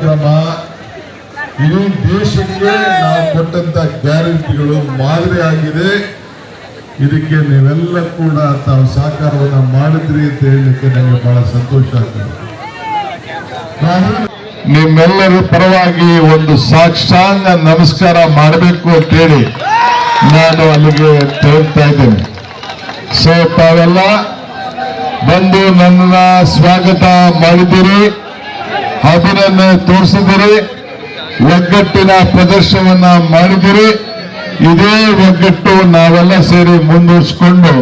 ಕಾರ್ಯಕ್ರಮ ಇಡೀ ದೇಶಕ್ಕೆ ನಾವು ಕೊಟ್ಟಂತ ಗ್ಯಾರಂಟಿಗಳು ಮಾದರಿ ಆಗಿದೆ. ಇದಕ್ಕೆ ನೀವೆಲ್ಲ ಕೂಡ ತಾವು ಸಹಕಾರವನ್ನ ಮಾಡಿದ್ರಿ ಅಂತ ಹೇಳಲಿಕ್ಕೆ ನನಗೆ ಬಹಳ ಸಂತೋಷ ಆಗ್ತದೆ. ನಿಮ್ಮೆಲ್ಲರ ಪರವಾಗಿ ಒಂದು ಸಾಷ್ಟಾಂಗ ನಮಸ್ಕಾರ ಮಾಡಬೇಕು ಅಂತ ಹೇಳಿ ನಾನು ಅಲ್ಲಿಗೆ ತೆರಳ್ತಾ ಇದ್ದೇನೆ. ಸೊ ತಾವೆಲ್ಲ ಬಂದು ನನ್ನ ಸ್ವಾಗತ ಮಾಡಿದ್ದೀರಿ, ಅಭಿನಂದನೆ ತೋರಿಸಿದಿರಿ, ಒಗ್ಗಟ್ಟಿನ ಪ್ರದರ್ಶನವನ್ನ ಮಾಡಿದಿರಿ. ಇದೇ ಒಗ್ಗಟ್ಟು ನಾವೆಲ್ಲ ಸೇರಿ ಮುಂದುವರಿಸಿಕೊಂಡು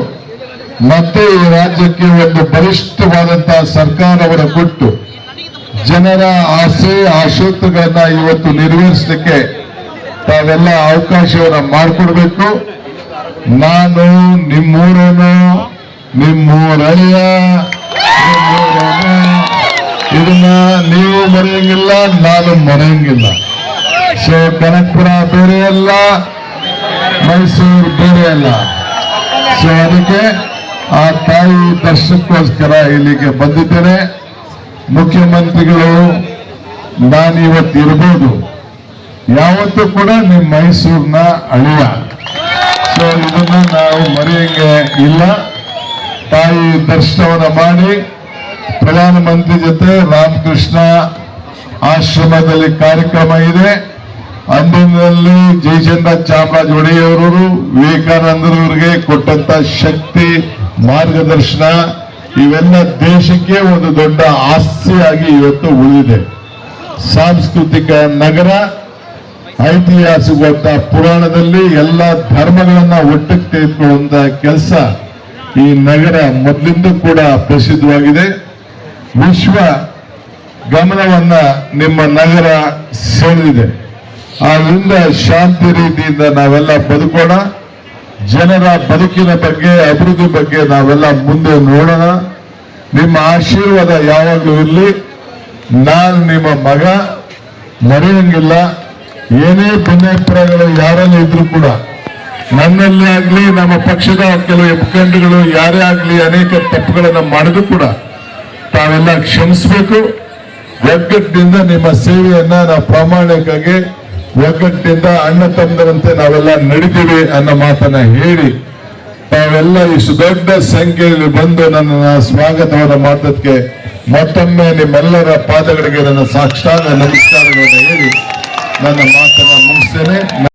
ಮತ್ತೆ ಈ ರಾಜ್ಯಕ್ಕೆ ಒಂದು ಬಲಿಷ್ಠವಾದಂತಹ ಸರ್ಕಾರವನ್ನು ಕೊಟ್ಟು ಜನರ ಆಸೆ ಆಶೋತ್ತರಗಳನ್ನ ಇವತ್ತು ನೆರವೇರಿಸಲಿಕ್ಕೆ ತಾವೆಲ್ಲ ಅವಕಾಶವನ್ನ ಮಾಡಿಕೊಡ್ಬೇಕು. ನಾನು ನಿಮ್ಮೂರನು, ನಿಮ್ಮೂರಳಿಯ, ಇದನ್ನ ನೀವು ಮರೆಯಂಗಿಲ್ಲ, ನಾನು ಮರೆಯಂಗಿಲ್ಲ. ಸೊ ಕನಕಪುರ ಬೇರೆ ಅಲ್ಲ, ಮೈಸೂರು ಬೇರೆ ಅಲ್ಲ. ಸೊ ಅದಕ್ಕೆ ಆ ತಾಯಿ ದರ್ಶನಕ್ಕೋಸ್ಕರ ಇಲ್ಲಿಗೆ ಬಂದಿದ್ದೇನೆ. ಮುಖ್ಯಮಂತ್ರಿಗಳು ನಾನು ಇವತ್ತು ಇರ್ಬೋದು, ಯಾವತ್ತೂ ಕೂಡ ನಿಮ್ಮ ಮೈಸೂರಿನ ಅಳಿಯ. ಸೊ ಇದನ್ನ ನಾವು ಮರೆಯಂಗೆ ಇಲ್ಲ. ತಾಯಿ ದರ್ಶನವನ್ನ ಮಾಡಿ ಪ್ರಧಾನಮಂತ್ರಿ ಜೊತೆ ರಾಮಕೃಷ್ಣ ಆಶ್ರಮದಲ್ಲಿ ಕಾರ್ಯಕ್ರಮ ಇದೆ. ಅಂದಿನಲ್ಲಿ ಜಯಚಂದ್ರ ಚಾಮರಾಜ ಒಡೆಯವರು ವಿವೇಕಾನಂದರವರಿಗೆ ಕೊಟ್ಟಂತ ಶಕ್ತಿ, ಮಾರ್ಗದರ್ಶನ ಇವೆಲ್ಲ ದೇಶಕ್ಕೆ ಒಂದು ದೊಡ್ಡ ಆಸ್ತಿಯಾಗಿ ಇವತ್ತು ಉಳಿದಿದೆ. ಸಾಂಸ್ಕೃತಿಕ ನಗರ, ಐತಿಹಾಸಿಕ ಪುರಾಣದಲ್ಲಿ ಎಲ್ಲ ಧರ್ಮಗಳನ್ನ ಒಟ್ಟಿಗೆ ತೆಗೆದುಕೊಳ್ಳುವಂತ ಕೆಲಸ ಈ ನಗರ ಮೊದಲಿಂದ ಕೂಡ ಪ್ರಸಿದ್ಧವಾಗಿದೆ. ವಿಶ್ವ ಗಮನವನ್ನ ನಿಮ್ಮ ನಗರ ಸೆಳೆದಿದೆ. ಆದ್ರಿಂದ ಶಾಂತಿ ರೀತಿಯಿಂದ ನಾವೆಲ್ಲ ಬದುಕೋಣ. ಜನರ ಬದುಕಿನ ಬಗ್ಗೆ, ಅಭಿವೃದ್ಧಿ ಬಗ್ಗೆ ನಾವೆಲ್ಲ ಮುಂದೆ ನೋಡೋಣ. ನಿಮ್ಮ ಆಶೀರ್ವಾದ ಯಾವಾಗಲೂ ಇರಲಿ. ನಾನು ನಿಮ್ಮ ಮಗ, ಮರೆಯಂಗಿಲ್ಲ. ಏನೇ ಭಿನ್ನಾಭಿಪ್ರಾಯಗಳು ಯಾರಲ್ಲಿ ಇದ್ರು ಕೂಡ, ನನ್ನಲ್ಲಿ ಆಗ್ಲಿ, ನಮ್ಮ ಪಕ್ಷದ ಕೆಲವು ಮುಖಂಡಗಳು ಯಾರೇ ಆಗ್ಲಿ ಅನೇಕ ತಪ್ಪುಗಳನ್ನು ಮಾಡಿದ್ರು ಕೂಡ ತಾವೆಲ್ಲ ಕ್ಷಮಿಸಬೇಕು. ಒಗ್ಗಟ್ಟಿನಿಂದ ನಿಮ್ಮ ಸೇವೆಯನ್ನ ನಾವು ಪ್ರಾಮಾಣಿಕವಾಗಿ ಒಗ್ಗಟ್ಟಿನಿಂದ ಅಣ್ಣ ತಮ್ಮದಂತೆ ನಾವೆಲ್ಲ ನಡೀತೀವಿ ಅನ್ನೋ ಮಾತನ್ನ ಹೇಳಿ ತಾವೆಲ್ಲ ಇಷ್ಟು ದೊಡ್ಡ ಸಂಖ್ಯೆಯಲ್ಲಿ ಬಂದು ನನ್ನ ಸ್ವಾಗತವನ್ನು ಮಾಡೋದಕ್ಕೆ ಮತ್ತೊಮ್ಮೆ ನಿಮ್ಮೆಲ್ಲರ ಪಾದಗಳಿಗೆ ನನ್ನ ಸಾಷ್ಟಾಂಗ ನಮಸ್ಕಾರಗಳನ್ನು ಹೇಳಿ ನನ್ನ ಮಾತನ್ನ ಮುಗಿಸ್ತೇನೆ.